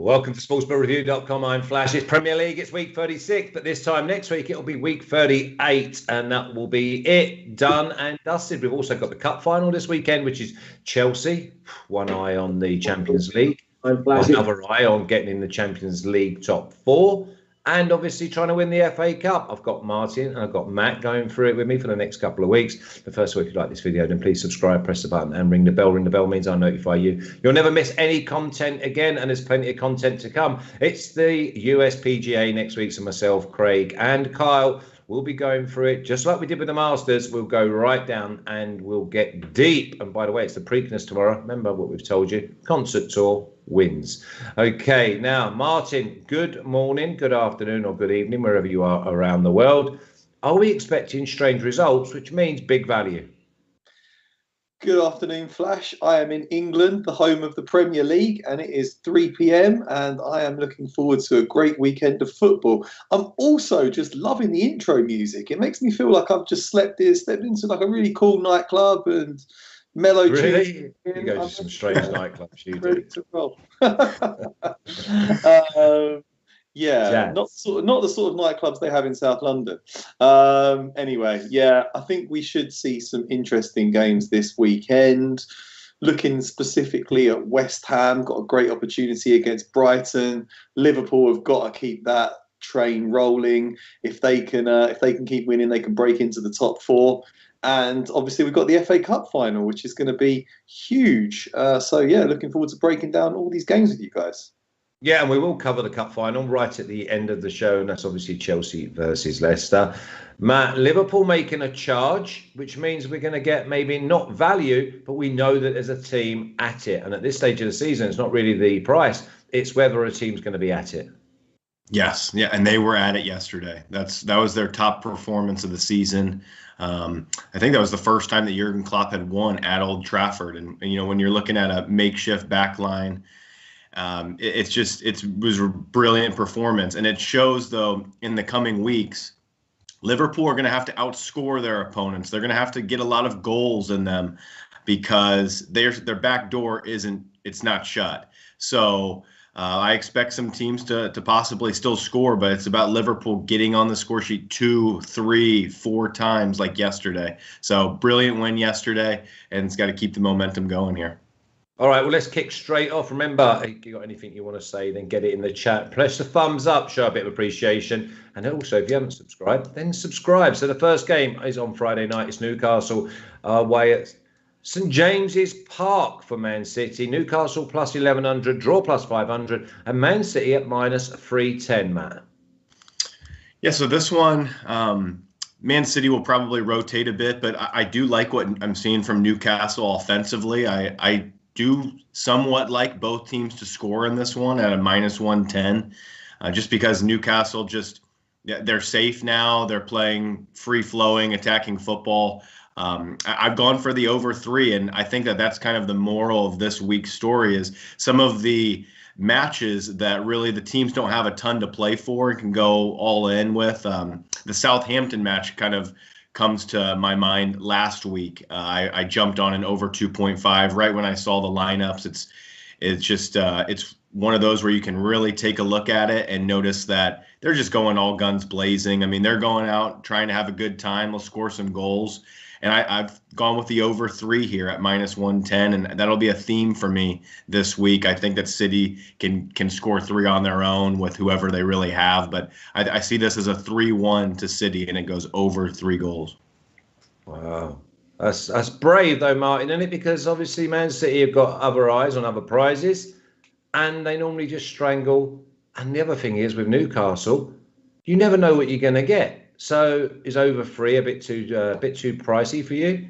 Welcome to sportsbookraeview.com. I'm Flash. It's Premier League. It's week 36, but this time next week it'll be week 38, and that will be it, done and dusted. We've also got the cup final this weekend, which is Chelsea. One eye on the Champions League, another eye on getting in the Champions League top four, and obviously trying to win the FA Cup. I've got Martin and I've got Matt going through it with me for the next couple of weeks. But first of all, if you like this video, then please subscribe, press the button and ring the bell. Ring the bell means I'll notify you. You'll never miss any content again, and there's plenty of content to come. It's the USPGA next week, so myself, Craig and Kyle will be going through it just like we did with the Masters. We'll go right down and we'll get deep. And by the way, it's the Preakness tomorrow. Remember what we've told you. Concert tour wins. Okay, now, Martin, good morning, good afternoon or good evening, wherever you are around the world. Are we expecting strange results, which means big value? Good afternoon, Flash. I am in England, the home of the Premier League, and it is 3 p.m. and I am looking forward to a great weekend of football. I'm also just loving the intro music. It makes me feel like I've just stepped into like a really cool nightclub and mellow really? You go to some strange nightclubs, you do. Yeah, not the sort of nightclubs they have in South London. Anyway, yeah, I think we should see some interesting games this weekend. Looking specifically at West Ham, got a great opportunity against Brighton. Liverpool have got to keep that train rolling. If they can keep winning, they can break into the top four. And obviously, we've got the FA Cup final, which is going to be huge. So yeah, looking forward to breaking down all these games with you guys. Yeah, and we will cover the cup final right at the end of the show, and that's obviously Chelsea versus Leicester. Matt, Liverpool making a charge, which means we're going to get maybe not value, but we know that there's a team at it. And at this stage of the season, it's not really the price, it's whether a team's going to be at it. Yes, yeah, and they were at it yesterday. That was their top performance of the season. I think that was the first time that Jurgen Klopp had won at Old Trafford. And you know, when you're looking at a makeshift back line, it was a brilliant performance. And it shows, though, in the coming weeks, Liverpool are going to have to outscore their opponents. They're going to have to get a lot of goals in them because their back door it's not shut. So I expect some teams to possibly still score, but it's about Liverpool getting on the score sheet 2, 3, 4 times like yesterday. So brilliant win yesterday, and it's got to keep the momentum going here. All right, well, let's kick straight off. Remember, if you got anything you want to say, then get it in the chat. Press the thumbs up, show a bit of appreciation. And also, if you haven't subscribed, then subscribe. So the first game is on Friday night. It's Newcastle away at St James's Park for Man City. Newcastle plus 1,100, draw plus 500, and Man City at minus 310, Matt. Yeah, so this one, Man City will probably rotate a bit, but I do like what I'm seeing from Newcastle offensively. I do somewhat like both teams to score in this one at a minus 110, just because Newcastle they're safe now. They're playing free-flowing, attacking football. I've gone for the over 3, and I think that's kind of the moral of this week's story is some of the matches that really the teams don't have a ton to play for and can go all in with. The Southampton match kind of comes to my mind last week. I jumped on an over 2.5 right when I saw the lineups. It's one of those where you can really take a look at it and notice that they're just going all guns blazing. I mean, they're going out trying to have a good time. They'll score some goals. And I've gone with the over 3 here at minus 110, and that'll be a theme for me this week. I think that City can score 3 on their own with whoever they really have, but I see this as a 3-1 to City, and it goes over 3 goals. Wow. That's brave, though, Martin, isn't it? Because obviously Man City have got other eyes on other prizes, and they normally just strangle. And the other thing is, with Newcastle, you never know what you're going to get. So is over 3 a bit too pricey for you?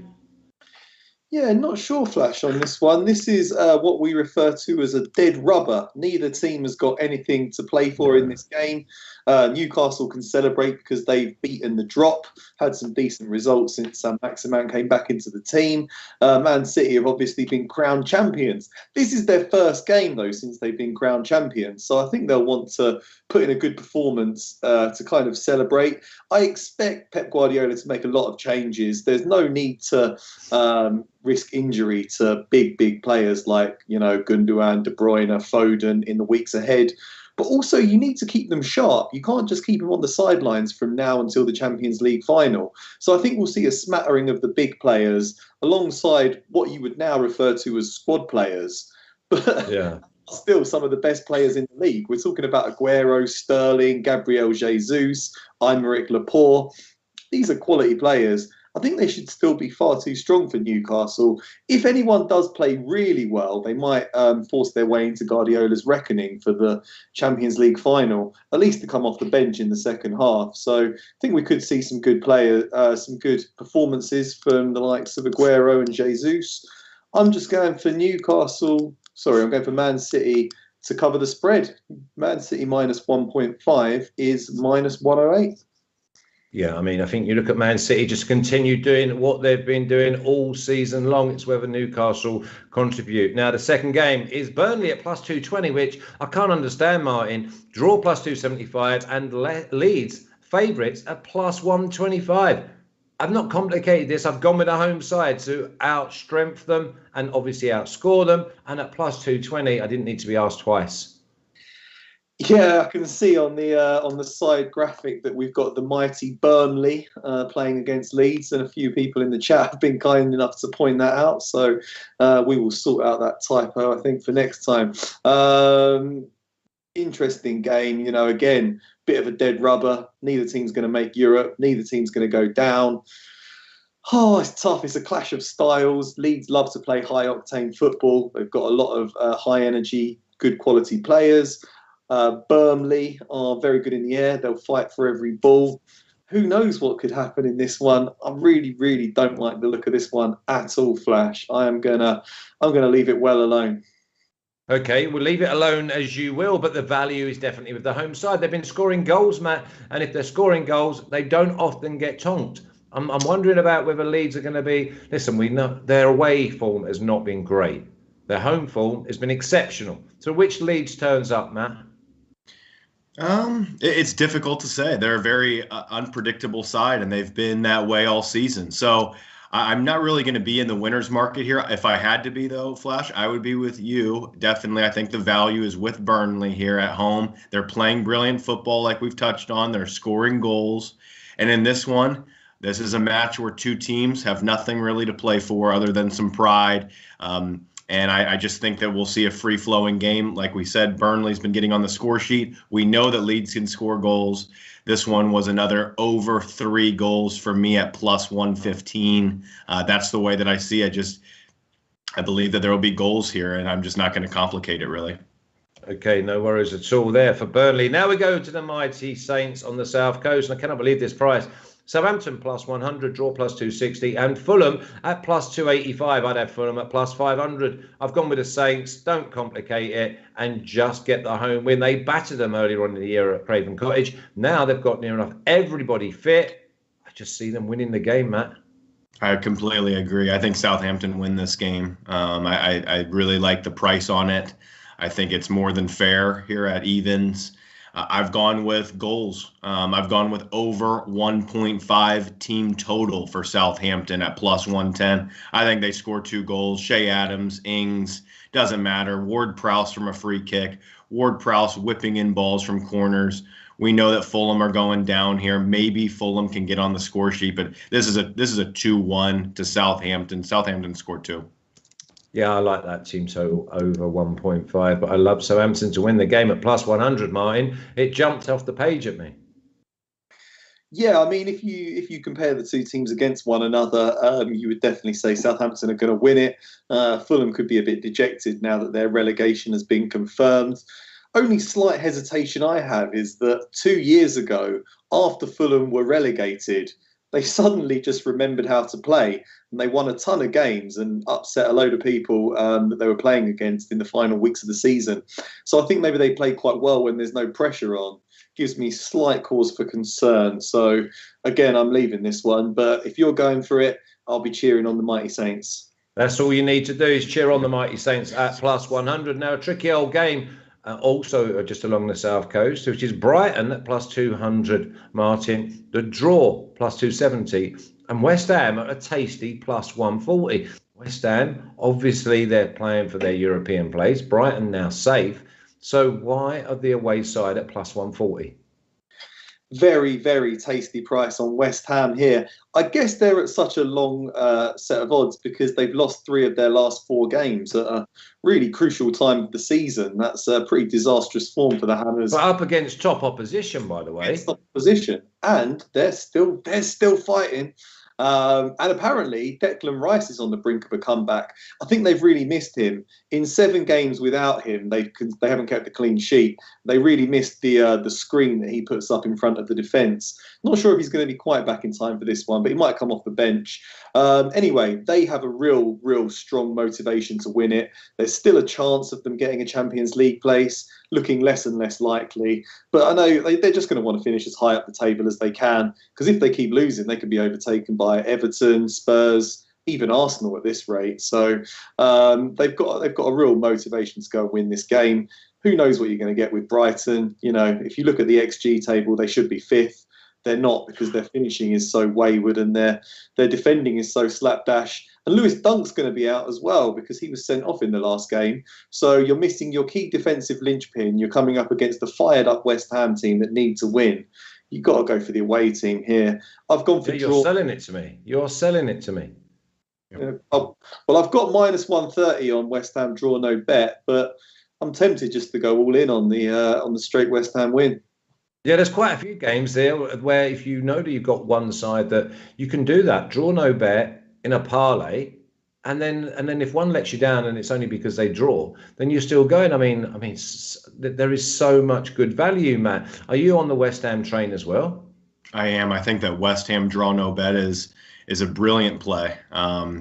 Yeah, not sure, Flash, on this one. This is what we refer to as a dead rubber. Neither team has got anything to play for in this game. Newcastle can celebrate because they've beaten the drop, had some decent results since Maximan came back into the team. Man City have obviously been crowned champions. This is their first game, though, since they've been crowned champions. So I think they'll want to put in a good performance to kind of celebrate. I expect Pep Guardiola to make a lot of changes. There's no need to risk injury to big players like, Gundogan, De Bruyne, Foden in the weeks ahead. But also, you need to keep them sharp. You can't just keep them on the sidelines from now until the Champions League final. So I think we'll see a smattering of the big players alongside what you would now refer to as squad players. But yeah, still some of the best players in the league. We're talking about Aguero, Sterling, Gabriel Jesus, Aymeric Laporte. These are quality players. I think they should still be far too strong for Newcastle. If anyone does play really well, they might force their way into Guardiola's reckoning for the Champions League final, at least to come off the bench in the second half. So I think we could see some good some good performances from the likes of Aguero and Jesus. I'm just going for Newcastle. Sorry, I'm going for Man City to cover the spread. Man City minus 1.5 is minus 108. Yeah, I mean, I think you look at Man City, just continue doing what they've been doing all season long. It's whether Newcastle contribute. Now, the second game is Burnley at plus 220, which I can't understand, Martin. Draw plus 275 and Leeds favourites at plus 125. I've not complicated this. I've gone with the home side to outstrength them and obviously outscore them. And at plus 220, I didn't need to be asked twice. Yeah, I can see on the side graphic that we've got the mighty Burnley playing against Leeds, and a few people in the chat have been kind enough to point that out. So we will sort out that typo, I think, for next time. Interesting game, again, bit of a dead rubber. Neither team's going to make Europe. Neither team's going to go down. Oh, it's tough. It's a clash of styles. Leeds love to play high-octane football. They've got a lot of high-energy, good quality players. Burnley are very good in the air. They'll fight for every ball. Who knows what could happen in this one? I really don't like the look of this one at all, Flash. I'm gonna leave it well alone. Okay, we'll leave it alone as you will, but the value is definitely with the home side. They've been scoring goals, Matt, and if they're scoring goals, they don't often get tonked. I'm wondering about whether Leeds are going to be. Listen, we know their away form has not been great. Their home form has been exceptional. So which Leeds turns up, Matt? It's difficult to say. They're a very unpredictable side, and they've been that way all season. So I'm not really going to be in the winner's market here. If I had to be, though, Flash, I would be with you. Definitely, I think the value is with Burnley here at home. They're playing brilliant football like we've touched on. They're scoring goals. And in this one, this is a match where two teams have nothing really to play for other than some pride. And I just think that we'll see a free-flowing game. Like we said, Burnley's been getting on the score sheet. We know that Leeds can score goals. This one was another over 3 goals for me at plus 115. That's the way that I see it. I believe that there will be goals here, and I'm just not going to complicate it, really. Okay, no worries at all there for Burnley. Now we go to the mighty Saints on the South Coast, and I cannot believe this price. Southampton plus 100, draw plus 260, and Fulham at plus 285. I'd have Fulham at plus 500. I've gone with the Saints. Don't complicate it and just get the home win. They battered them earlier on in the year at Craven Cottage. Now they've got near enough everybody fit. I just see them winning the game, Matt. I completely agree. I think Southampton win this game. I really like the price on it. I think it's more than fair here at evens. I've gone with goals. I've gone with over 1.5 team total for Southampton at plus 110. I think they score 2 goals. Shea Adams, Ings, doesn't matter. Ward-Prowse from a free kick. Ward-Prowse whipping in balls from corners. We know that Fulham are going down here. Maybe Fulham can get on the score sheet, but this is a 2-1 to Southampton. Southampton scored 2. Yeah, I like that team total over 1.5, but I love Southampton to win the game at plus 100, Martin. It jumped off the page at me. Yeah, I mean, if you compare the two teams against one another, you would definitely say Southampton are going to win it. Fulham could be a bit dejected now that their relegation has been confirmed. Only slight hesitation I have is that 2 years ago, after Fulham were relegated, they suddenly just remembered how to play, and they won a ton of games and upset a load of people that they were playing against in the final weeks of the season. So I think maybe they play quite well when there's no pressure on. Gives me slight cause for concern. So again, I'm leaving this one, but if you're going for it, I'll be cheering on the mighty Saints. That's all you need to do is cheer on the mighty Saints at plus 100. Now, a tricky old game. Also just along the south coast, which is Brighton at plus 200, Martin. The draw plus 270, and West Ham at a tasty plus 140. West Ham, obviously they're playing for their European place. Brighton now safe. So why are the away side at plus 140? Very, very tasty price on West Ham here. I guess they're at such a long set of odds because they've lost 3 of their last 4 games at a really crucial time of the season. That's a pretty disastrous form for the Hammers. But up against top opposition, by the way. It's top position, and they're still fighting. And apparently, Declan Rice is on the brink of a comeback. I think they've really missed him. In 7 games without him, they haven't kept a clean sheet. They really missed the screen that he puts up in front of the defence. Not sure if he's going to be quite back in time for this one, but he might come off the bench. Anyway, they have a real strong motivation to win it. There's still a chance of them getting a Champions League place, looking less and less likely. But I know they're just going to want to finish as high up the table as they can, because if they keep losing, they could be overtaken by Everton, Spurs, even Arsenal at this rate. So they've got a real motivation to go and win this game. Who knows what you're going to get with Brighton? You know, if you look at the XG table, they should be 5th. They're not, because their finishing is so wayward and their defending is so slapdash. And Lewis Dunk's going to be out as well because he was sent off in the last game. So you're missing your key defensive linchpin. You're coming up against a fired-up West Ham team that need to win. You've got to go for the away team here. I've gone for You're draw. selling it to me. You're selling it to me. Well, I've got minus 130 on West Ham draw no bet, but I'm tempted just to go all in on the straight West Ham win. Yeah, there's quite a few games there where if you know that you've got one side that you can do that, draw no bet in a parlay, and then if one lets you down and it's only because they draw, then you're still going. I mean, there is so much good value, Matt. Are you on the West Ham train as well? I am. I think that West Ham draw no bet is a brilliant play.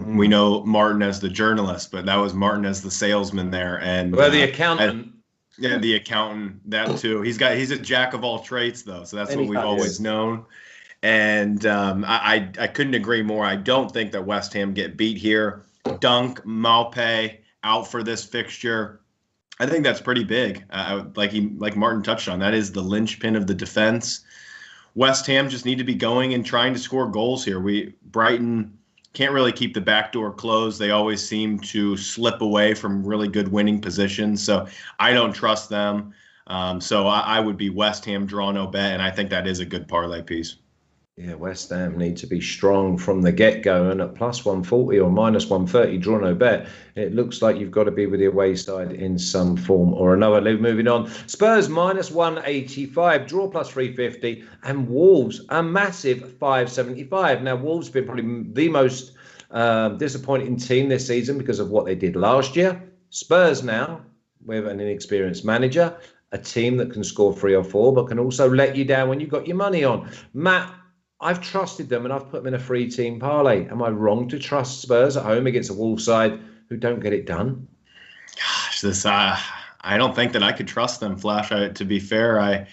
We know Martin as the journalist, but that was Martin as the salesman there, and the accountant. Yeah, the accountant, that too. He's a jack of all trades, though, so that's what we've always known. And I couldn't agree more. I don't think that West Ham get beat here. Dunk, Maupay out for this fixture. I think that's pretty big. Like Martin touched on, that is the linchpin of the defense. West Ham just need to be going and trying to score goals here. Brighton can't really keep the back door closed. They always seem to slip away from really good winning positions. So I don't trust them. So I would be West Ham draw no bet, and I think that is a good parlay piece. Yeah, West Ham need to be strong from the get-go, and at plus 140 or minus 130, draw no bet, it looks like you've got to be with the away side in some form or another. Moving on, Spurs minus 185, draw plus 350, and Wolves a massive 575. Now, Wolves have been probably the most disappointing team this season because of what they did last year. Spurs now, with an inexperienced manager, a team that can score 3 or 4, but can also let you down when you've got your money on. Matt, I've trusted them and I've put them in a free team parlay. Am I wrong to trust Spurs at home against a Wolves side who don't get it done? Gosh, I don't think that I could trust them, Flash. To be fair,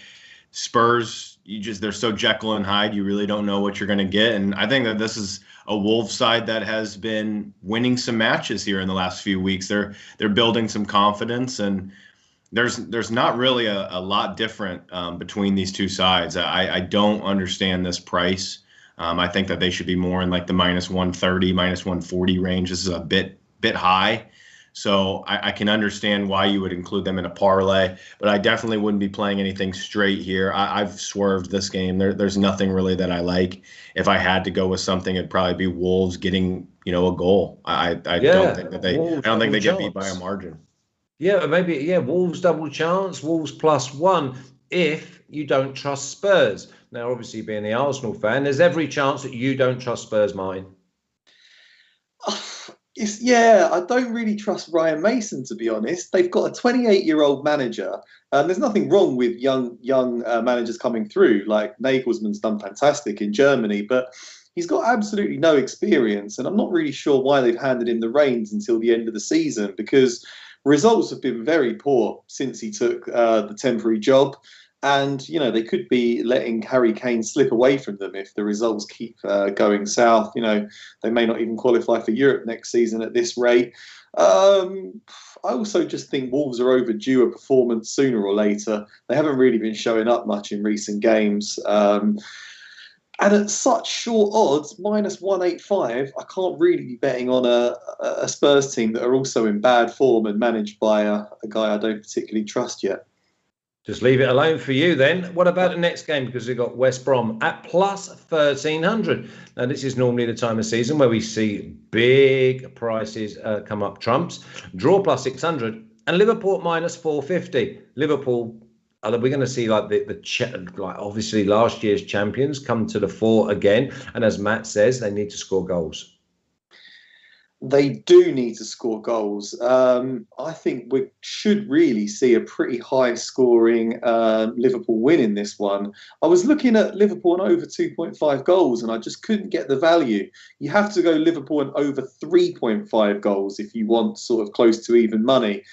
Spurs, they're so Jekyll and Hyde. You really don't know what you're going to get. And I think that this is a Wolves side that has been winning some matches here in the last few weeks. They're building some confidence, and there's not really a lot different between these two sides. I don't understand this price. I think that they should be more in like the minus 130, minus 140 range. This is a bit high. So I can understand why you would include them in a parlay, but I definitely wouldn't be playing anything straight here. I've swerved this game. There's nothing really that I like. If I had to go with something, it'd probably be Wolves getting, a goal. I don't think that they get beat by a margin. Yeah, maybe, Wolves double chance, Wolves plus 1 if you don't trust Spurs. Now, obviously, being the Arsenal fan, there's every chance that you don't trust Spurs, Martin. I don't really trust Ryan Mason, to be honest. They've got a 28-year-old manager. There's nothing wrong with young managers coming through. Like Nagelsmann's done fantastic in Germany, but he's got absolutely no experience. And I'm not really sure why they've handed him the reins until the end of the season, because results have been very poor since he took the temporary job. And, they could be letting Harry Kane slip away from them if the results keep going south. They may not even qualify for Europe next season at this rate. I also just think Wolves are overdue a performance sooner or later. They haven't really been showing up much in recent games. And at such short odds, minus 185, I can't really be betting on a Spurs team that are also in bad form and managed by a guy I don't particularly trust yet. Just leave it alone for you then. What about the next game? Because we've got West Brom at plus 1,300. Now, this is normally the time of season where we see big prices come up trumps. Draw plus 600 and Liverpool minus 450. Liverpool, are we going to see like like obviously last year's champions come to the fore again? And as Matt says, they need to score goals. They do need to score goals. I think we should really see a pretty high-scoring Liverpool win in this one. I was looking at Liverpool and over 2.5 goals, and I just couldn't get the value. You have to go Liverpool and over 3.5 goals if you want sort of close to even money.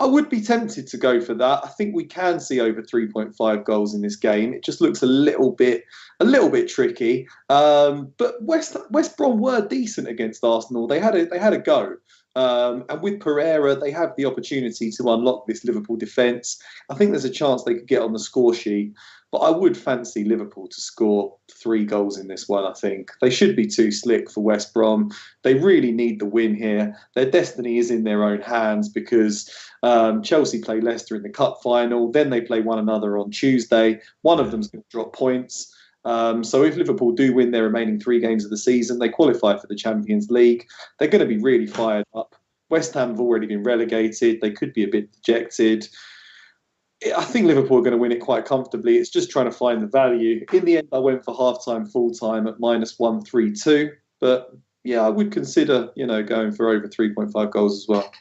I would be tempted to go for that. I think we can see over 3.5 goals in this game. It just looks a little bit tricky. But West Brom were decent against Arsenal. They had a go. And with Pereira, they have the opportunity to unlock this Liverpool defence. I think there's a chance they could get on the score sheet. But I would fancy Liverpool to score 3 goals in this one, I think. They should be too slick for West Brom. They really need the win here. Their destiny is in their own hands because Chelsea play Leicester in the cup final. Then they play one another on Tuesday. One of them's going to drop points. So if Liverpool do win their remaining 3 games of the season, they qualify for the Champions League. They're going to be really fired up. West Ham have already been relegated. They could be a bit dejected. I think Liverpool are going to win it quite comfortably. It's just trying to find the value. In the end, I went for half-time, full-time at minus 132. But yeah, I would consider, going for over 3.5 goals as well.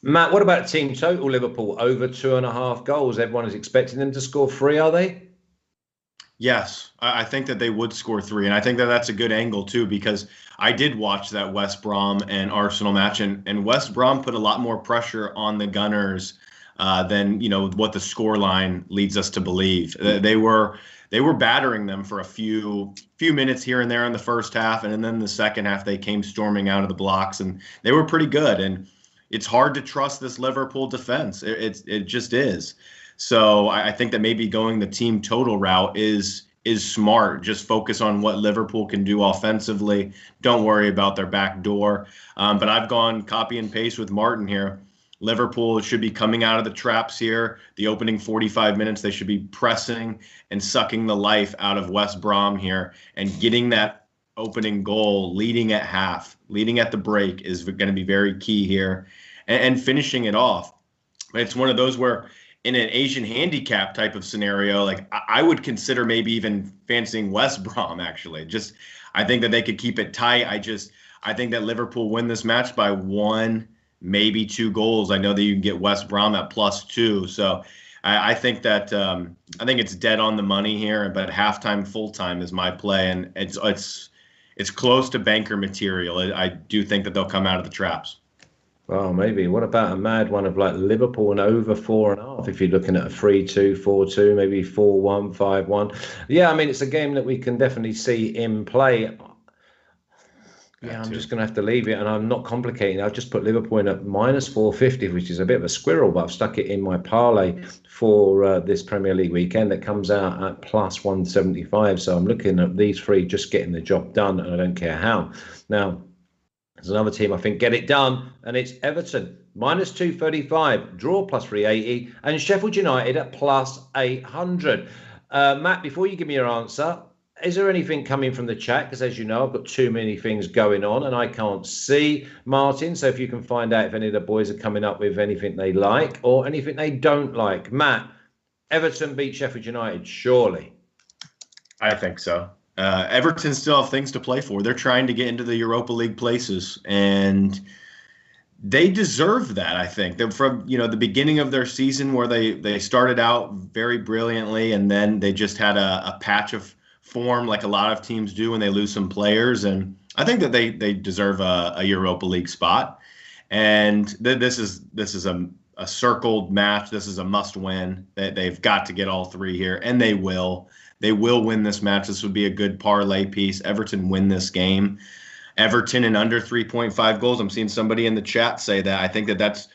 Matt, what about team total Liverpool? Over 2.5 goals. Everyone is expecting them to score 3, are they? Yes, I think that they would score 3. And I think that that's a good angle, too, because I did watch that West Brom and Arsenal match. And West Brom put a lot more pressure on the Gunners than what the scoreline leads us to believe. They were battering them for a few minutes here and there in the first half, and then the second half they came storming out of the blocks, and they were pretty good. And it's hard to trust this Liverpool defense. It just is. So I think that maybe going the team total route is smart. Just focus on what Liverpool can do offensively. Don't worry about their back door. But I've gone copy and paste with Martin here. Liverpool should be coming out of the traps here. The opening 45 minutes, they should be pressing and sucking the life out of West Brom here and getting that opening goal, leading at half, leading at the break is going to be very key here and finishing it off. It's one of those where in an Asian handicap type of scenario, like I would consider maybe even fancying West Brom, actually. I think that they could keep it tight. I think that Liverpool win this match by 1, maybe 2 goals. I know that you can get West Brom at +2. So I think that I think it's dead on the money here, but halftime, full time is my play. And it's close to banker material. I do think that they'll come out of the traps. Well, maybe. What about a mad one of like Liverpool and over 4.5? If you're looking at a 3-2, 4-2, maybe 4-1, 5-1. Yeah, I mean, it's a game that we can definitely see in play. Yeah, I'm just going to have to leave it, and I'm not complicating. I've just put Liverpool in at minus 450, which is a bit of a squirrel, but I've stuck it in my parlay for this Premier League weekend that comes out at plus 175. So I'm looking at these 3 just getting the job done, and I don't care how. Now, there's another team I think get it done, and it's Everton. Minus 235, draw plus 380, and Sheffield United at plus 800. Matt, before you give me your answer, is there anything coming from the chat? Because as you know, I've got too many things going on and I can't see Martin. So if you can find out if any of the boys are coming up with anything they like or anything they don't like. Matt, Everton beat Sheffield United, surely. I think so. Everton still have things to play for. They're trying to get into the Europa League places, and they deserve that, I think. They're from the beginning of their season where they started out very brilliantly, and then they just had a patch of form like a lot of teams do when they lose some players. And I think that they deserve a Europa League spot. And this is a circled match. This is a must win. They've got to get all 3 here, and they will. They will win this match. This would be a good parlay piece. Everton win this game. Everton in under 3.5 goals. I'm seeing somebody in the chat say that. I think that's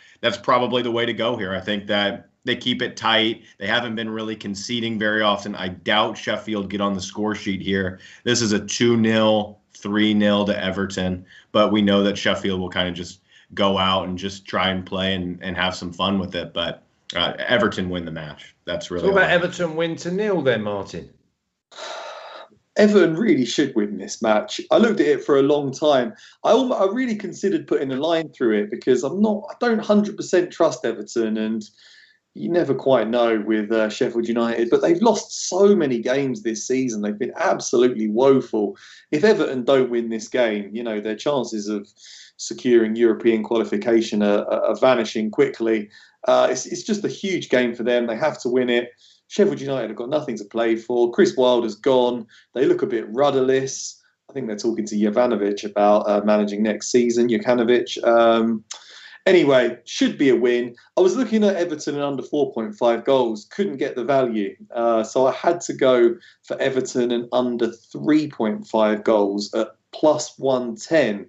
probably the way to go here. I think that They keep it tight. They haven't been really conceding very often. I doubt Sheffield get on the score sheet here. This is a 2-0, 3-0 to Everton, but we know that Sheffield will kind of just go out and just try and play and have some fun with it. But Everton win the match. That's really. What about Everton win to 0 then, Martin? Everton really should win this match. I looked at it for a long time. I really considered putting a line through it because I don't 100% trust Everton, and you never quite know with Sheffield United, but they've lost so many games this season. They've been absolutely woeful. If Everton don't win this game, their chances of securing European qualification are vanishing quickly. It's just a huge game for them. They have to win it. Sheffield United have got nothing to play for. Chris Wilder's gone. They look a bit rudderless. I think they're talking to Jovanovic about managing next season, Jokanovic. Anyway, should be a win. I was looking at Everton and under 4.5 goals. Couldn't get the value. So I had to go for Everton and under 3.5 goals at plus 110.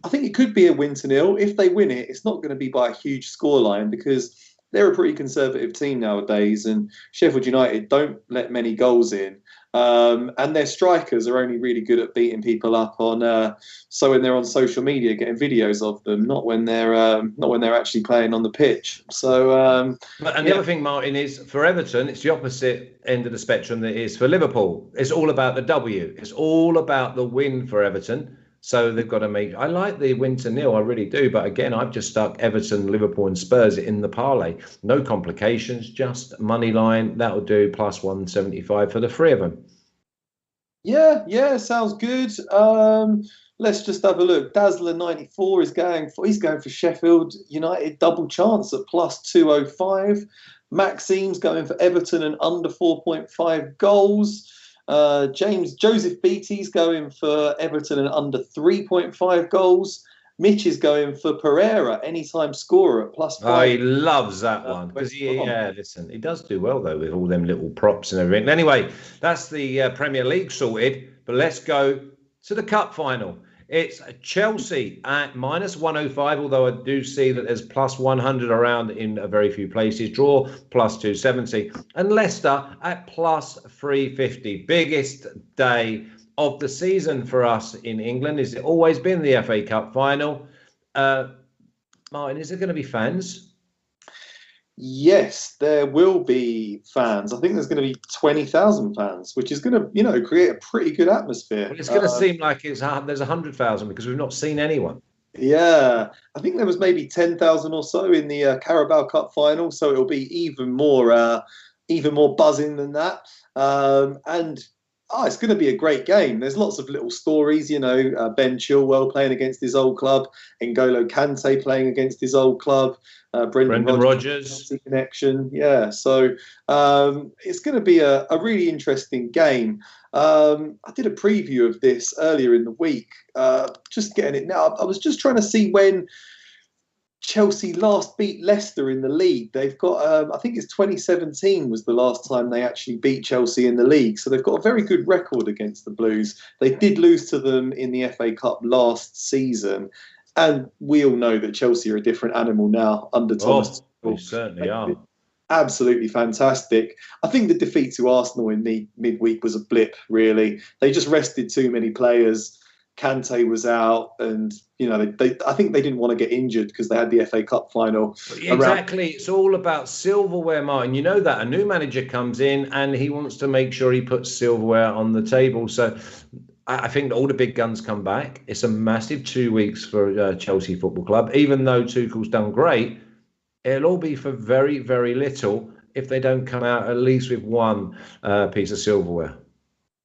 I think it could be a win to 0. If they win it, it's not going to be by a huge scoreline because they're a pretty conservative team nowadays, and Sheffield United don't let many goals in. And their strikers are only really good at beating people up on. So when they're on social media, getting videos of them, not when they're actually playing on the pitch. So. The other thing, Martin, is for Everton, it's the opposite end of the spectrum that it is for Liverpool. It's all about the W. It's all about the win for Everton. So they've got to make. I like the win to 0, I really do. But again, I've just stuck Everton, Liverpool, and Spurs in the parlay. No complications, just money line. That'll do plus 175 for the 3 of them. Yeah, sounds good. Let's just have a look. Dazzler 94 is going for Sheffield United double chance at plus 205. Maxime's going for Everton and under 4.5 goals. Joseph Beatty's going for Everton and under 3.5 goals. Mitch is going for Pereira, anytime scorer at plus 5. Oh, he loves that one. Because listen, he does do well, though, with all them little props and everything. Anyway, that's the Premier League sorted. But let's go to the Cup final. It's Chelsea at minus 105, although I do see that there's plus 100 around in very few places. Draw plus 270. And Leicester at plus 350. Biggest day of the season for us in England. Has it always been the FA Cup final? Martin, is there going to be fans? Yes, there will be fans. I think there's going to be 20,000 fans, which is going to, create a pretty good atmosphere. Well, it's going to seem like there's 100,000 because we've not seen anyone. Yeah, I think there was maybe 10,000 or so in the Carabao Cup final, so it'll be even more buzzing than that. It's going to be a great game. There's lots of little stories, Ben Chilwell playing against his old club, N'Golo Kante playing against his old club, Brendan Rodgers connection. Yeah, so it's going to be a really interesting game. I did a preview of this earlier in the week, just getting it now. I was just trying to see when Chelsea last beat Leicester in the league. They've got, I think it's 2017 was the last time they actually beat Chelsea in the league. So they've got a very good record against the Blues. They did lose to them in the FA Cup last season. And we all know that Chelsea are a different animal now under Thomas. They certainly are. Absolutely fantastic. I think the defeat to Arsenal in the midweek was a blip, really. They just rested too many players. Kante was out, and I think they didn't want to get injured because they had the FA Cup final. Exactly, it's all about silverware, Martin. You know that a new manager comes in and he wants to make sure he puts silverware on the table. So I think all the big guns come back. It's a massive 2 weeks for Chelsea Football Club. Even though Tuchel's done great, it'll all be for very, very little if they don't come out at least with one piece of silverware.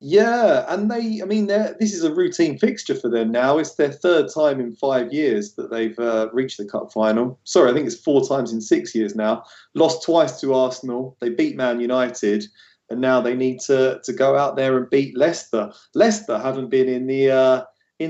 Yeah, and this is a routine fixture for them now. It's their third time in 5 years that they've reached the cup final. Sorry, I think it's 4 times in 6 years now. Lost twice to Arsenal. They beat Man United, and now they need to go out there and beat Leicester. Leicester haven't been in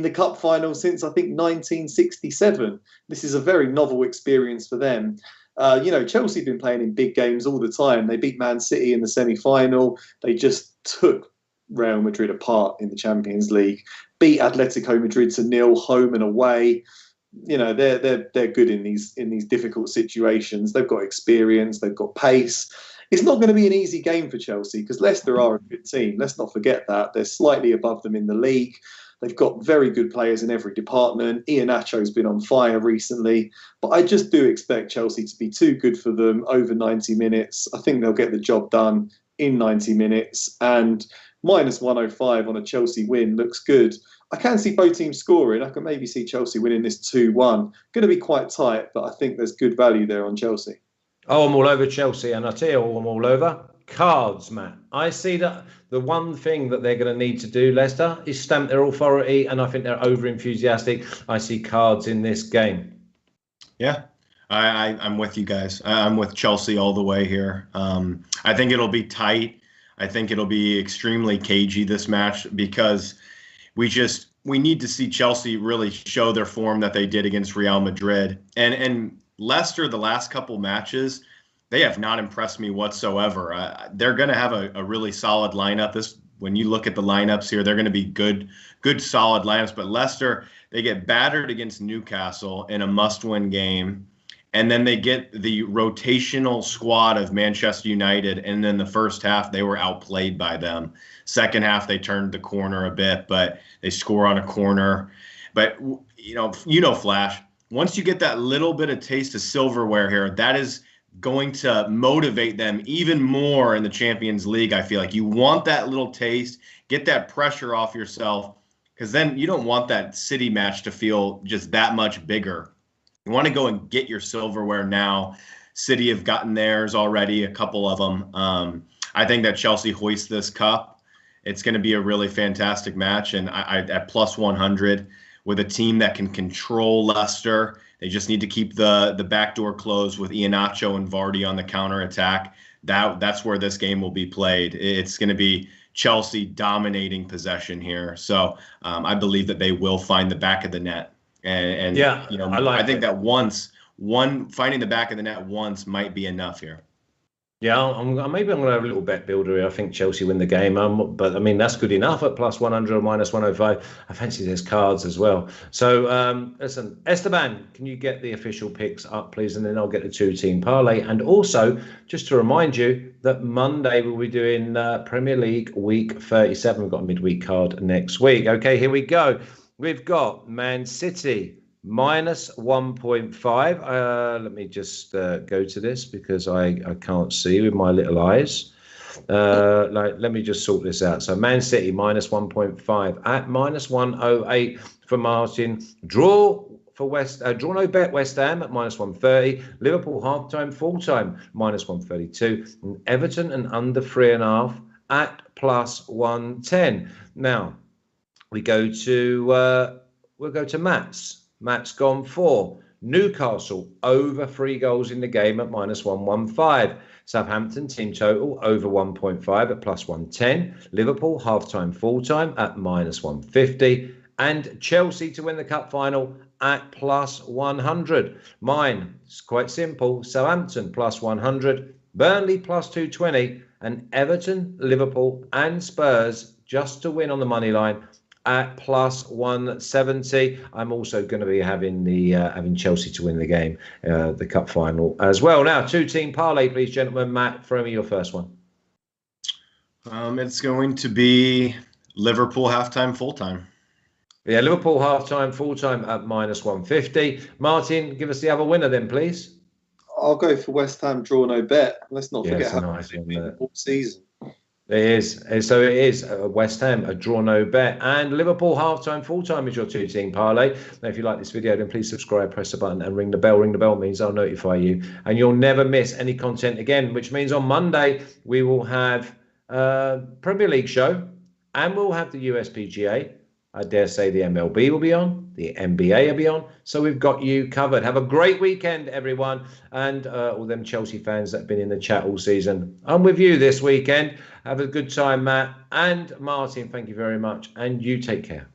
the cup final since, I think, 1967. This is a very novel experience for them. Chelsea have been playing in big games all the time. They beat Man City in the semi-final. They just took Real Madrid apart in the Champions League, beat Atletico Madrid to 0 home and away. they're good in these difficult situations. They've got experience, they've got pace. It's not going to be an easy game for Chelsea because Leicester are a good team. Let's not forget that. They're slightly above them in the league. They've got very good players in every department. Iheanacho's been on fire recently. But I just do expect Chelsea to be too good for them over 90 minutes. I think they'll get the job done in 90 minutes. And minus 105 on a Chelsea win looks good. I can see both teams scoring. I can maybe see Chelsea winning this 2-1. Going to be quite tight, but I think there's good value there on Chelsea. Oh, I'm all over Chelsea, and I tell you I'm all over. Cards, Matt. I see that the one thing that they're going to need to do, Leicester, is stamp their authority, and I think they're over-enthusiastic. I see cards in this game. Yeah, I'm with you guys. I'm with Chelsea all the way here. I think it'll be tight. I think it'll be extremely cagey, this match, because we need to see Chelsea really show their form that they did against Real Madrid. And Leicester, the last couple matches, they have not impressed me whatsoever. They're going to have a really solid lineup. When you look at the lineups here, they're going to be good, solid lineups. But Leicester, they get battered against Newcastle in a must-win game. And then they get the rotational squad of Manchester United. And then the first half, they were outplayed by them. Second half, they turned the corner a bit, but they score on a corner. But, Flash, once you get that little bit of taste of silverware here, that is going to motivate them even more in the Champions League. I feel like you want that little taste, get that pressure off yourself, because then you don't want that City match to feel just that much bigger. You want to go and get your silverware now. City have gotten theirs already, a couple of them. I think that Chelsea hoists this cup. It's going to be a really fantastic match, and I at plus 100 with a team that can control Leicester. They just need to keep the back door closed with Iheanacho and Vardy on the counterattack. That's where this game will be played. It's going to be Chelsea dominating possession here. So I believe that they will find the back of the net. And yeah, I think that finding the back of the net once might be enough here. Yeah, maybe I'm going to have a little bet builder here. I think Chelsea win the game, but I mean that's good enough at plus 100 or minus 105. I fancy there's cards as well. So listen, Esteban, can you get the official picks up, please, and then I'll get the 2-team parlay. And also, just to remind you that Monday we'll be doing Premier League Week 37. We've got a midweek card next week. Okay, here we go. We've got Man City minus 1.5. Let me just go to this because I can't see with my little eyes. Let me just sort this out. So Man City minus 1.5 at minus 108 for Martin. Draw no bet West Ham at minus 130. Liverpool half-time, full-time minus 132. And Everton and under 3.5 at plus 110. Now we'll go to Matt's. Matt's gone for Newcastle over 3 goals in the game at minus 115. Southampton team total over 1.5 at plus 110. Liverpool half-time, full-time at minus 150. And Chelsea to win the cup final at plus 100. Mine is quite simple. Southampton plus 100. Burnley plus 220. And Everton, Liverpool and Spurs just to win on the money line at plus 170. I'm also going to be having having Chelsea to win the game, the cup final as well. Now, 2-team parlay, please, gentlemen. Matt, throw me your first one. It's going to be Liverpool halftime, full-time. Yeah, Liverpool halftime, full-time at minus 150. Martin, give us the other winner then, please. I'll go for West Ham draw no bet. Let's not forget how nice it's been all season. It is. So it is West Ham, a draw no bet. And Liverpool half-time, full-time is your 2-team parlay. Now, if you like this video, then please subscribe, press the button and ring the bell. Ring the bell means I'll notify you. And you'll never miss any content again, which means on Monday, we will have Premier League show and we'll have the USPGA. I dare say the MLB will be on, the NBA will be on. So we've got you covered. Have a great weekend, everyone. And all them Chelsea fans that have been in the chat all season, I'm with you this weekend. Have a good time, Matt and Martin. Thank you very much. And you take care.